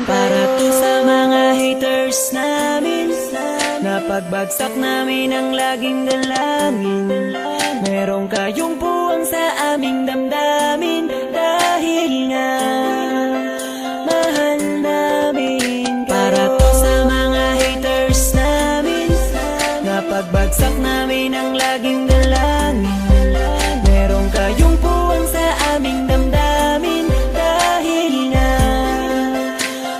Para to sa mga haters namin, napagbagsak namin ang laging dalangin. Meron kayong puwang sa aming damdamin, dahil nga mahal namin kayo. Para to sa mga haters namin, napagbagsak namin ang laging dalangin. Meron kayong puwang sa aming damdamin, dahil nga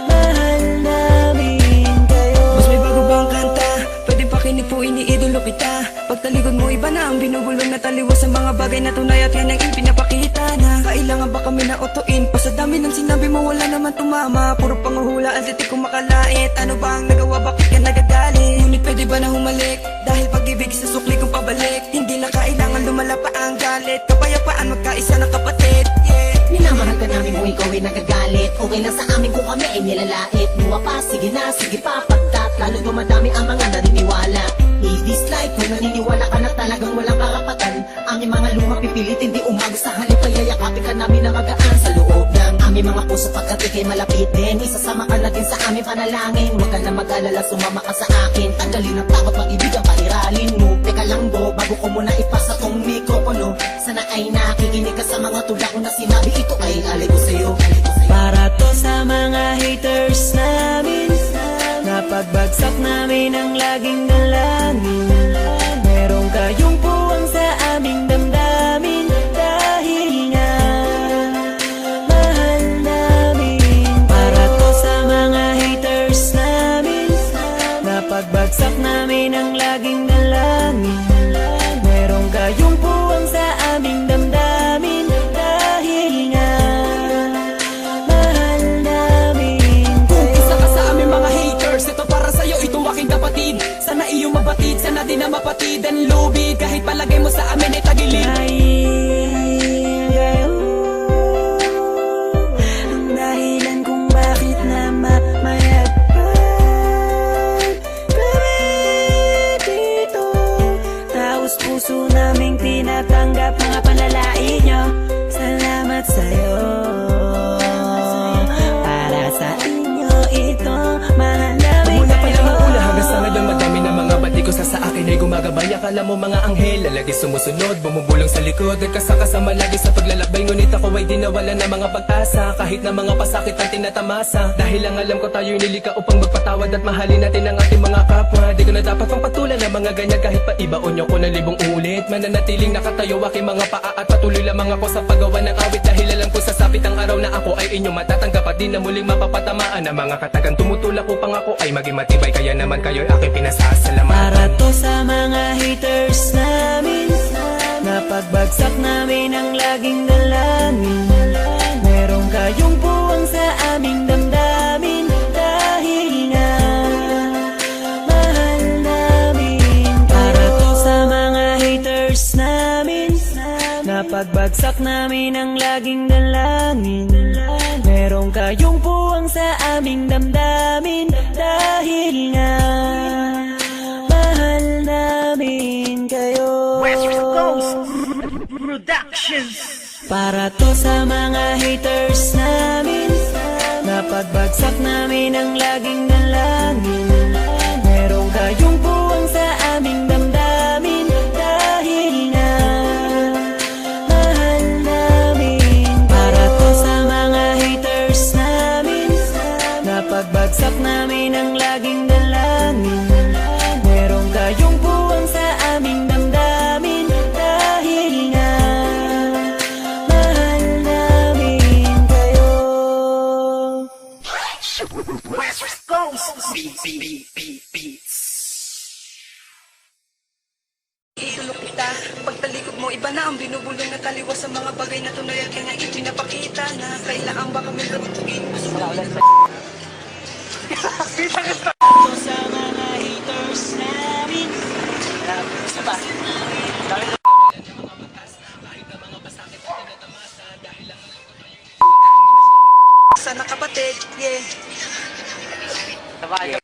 mahal namin kayo. Mas may bago bang kanta? Pwede pakinig po, iniidolo kita. Pagtalikod mo iba na ang binubulong na taliwas sa mga bagay na tunay at yan ang ipinapakita na kailangan ba kami na utuin? Pa sa dami ng sinabi mo wala naman tumama. Puro panguhula ang titik kong makalait. Ano ba ang nagawa, bakit ka nagagalit? Ngunit pwede ba na humalik? Dahil pag-ibig sa sukli kong pabalik. Hindi na kailangan lumala pa ang galit. Kapayapaan magkaisa ng kapatid, yeah. Minamahal ka namin kung ikaw ay nagagalit. Okay lang sa amin kung kami ay nilalait. Buwa pa, sige na, sige pa, pagkat lalo dumadami ang mga naniniwala. I-dislike kung naniniwala ka na talagang walang karapatan. Aming mga luha pipilit, hindi umago sa halip. Kaya yakapin ka namin na magaan sa loob ng aming mga puso pagkat ikay malapit din. Isasama ka na din sa aming panalangin. Huwag ka na mag-alala, sumama ka sa akin. Tanggalin ang takot, mag-ibig ang pairalin mo. Teka lang bro, bago ko muna ipasa tong mikropono. Sana ay nakikinig ka sa mga tula ko na sinabi. Ito ay alay ko sa'yo. Para to sa mga haters namin, napagbagsak namin ang laging dalangin. Meron kayong puwang sa aming damdamin, dahil nga mahal namin. Para to sa mga haters namin, napagbagsak namin ang laging dalangin. Meron kayong puwang sa aming damdamin, dahil nga mahal namin Kung kayo. isa ka sa aming mga haters, ito para sa'yo, ito aking kapatid. Sana iyong mabatid, sana din na mapatid ang lubid. Kahit palagay mo sa amin ay tagilid. Dahil kayo ang dahilan kung bakit na mamayagpag kami dito. Taos puso naming tinatanggap mga panlalait nyo. Salamat sa'yo. Para sa inyo ito, mahal namin Mula pa lang ang kayo. una hanggang sa ngayon, madami na mga bati ko sa akin ay gumagabay. Akala mo mga anghel, lagi sumusunod, bumubulong sa likod. Nagkasakasama lagi sa paglalakbay, ngunit ako ay di nawala ng mga pag-asa. Kahit na mga pasakit ang tinatamasa, dahil lang alam ko tayo'y nilika upang magpatawad at mahalin natin ang ating mga kapwa. Di ko na dapat pang patulan ng mga ganyan, kahit pa ibaon nyo ko na libong ulit. Mananatiling nakatayo aking mga paa at patuloy lamang ako sa paggawa ng awit. Dahil alam ko sasapit ang araw na ako ay inyong matatanggap at di na muling mapapatamaan ang mga katagang tumutulak upang ako ay maging matibay. Kaya naman kayo'y aking pinasasalamatan. Para to sa mga haters namin, napagbagsak namin ang laging dalangin. Meron kayong puwang sa aming damdamin, dahil nga mahal namin kayo. Para to sa mga haters namin, napagbagsak namin ang laging dalangin. Meron kayong puwang sa aming damdamin, dahil nga mahal namin kayo. Para to sa mga haters namin, napagbagsak namin ang laging dalangin. Meron kayong puwang sa aming damdamin, dahil nga mahal namin. Para to sa mga haters namin, napagbagsak namin ang laging dalangin. Meron kayong puwang sa aming damdamin, dahil nga mahal namin kayo. Idolo kita, pagtalikod mo iba na ang binubulong na taliwas sa mga bagay na tunay at yan ang ipinapakita na kailangan ba kami lutuin? To sa mga haters namin, Sana kapatid, yeah. Sabay.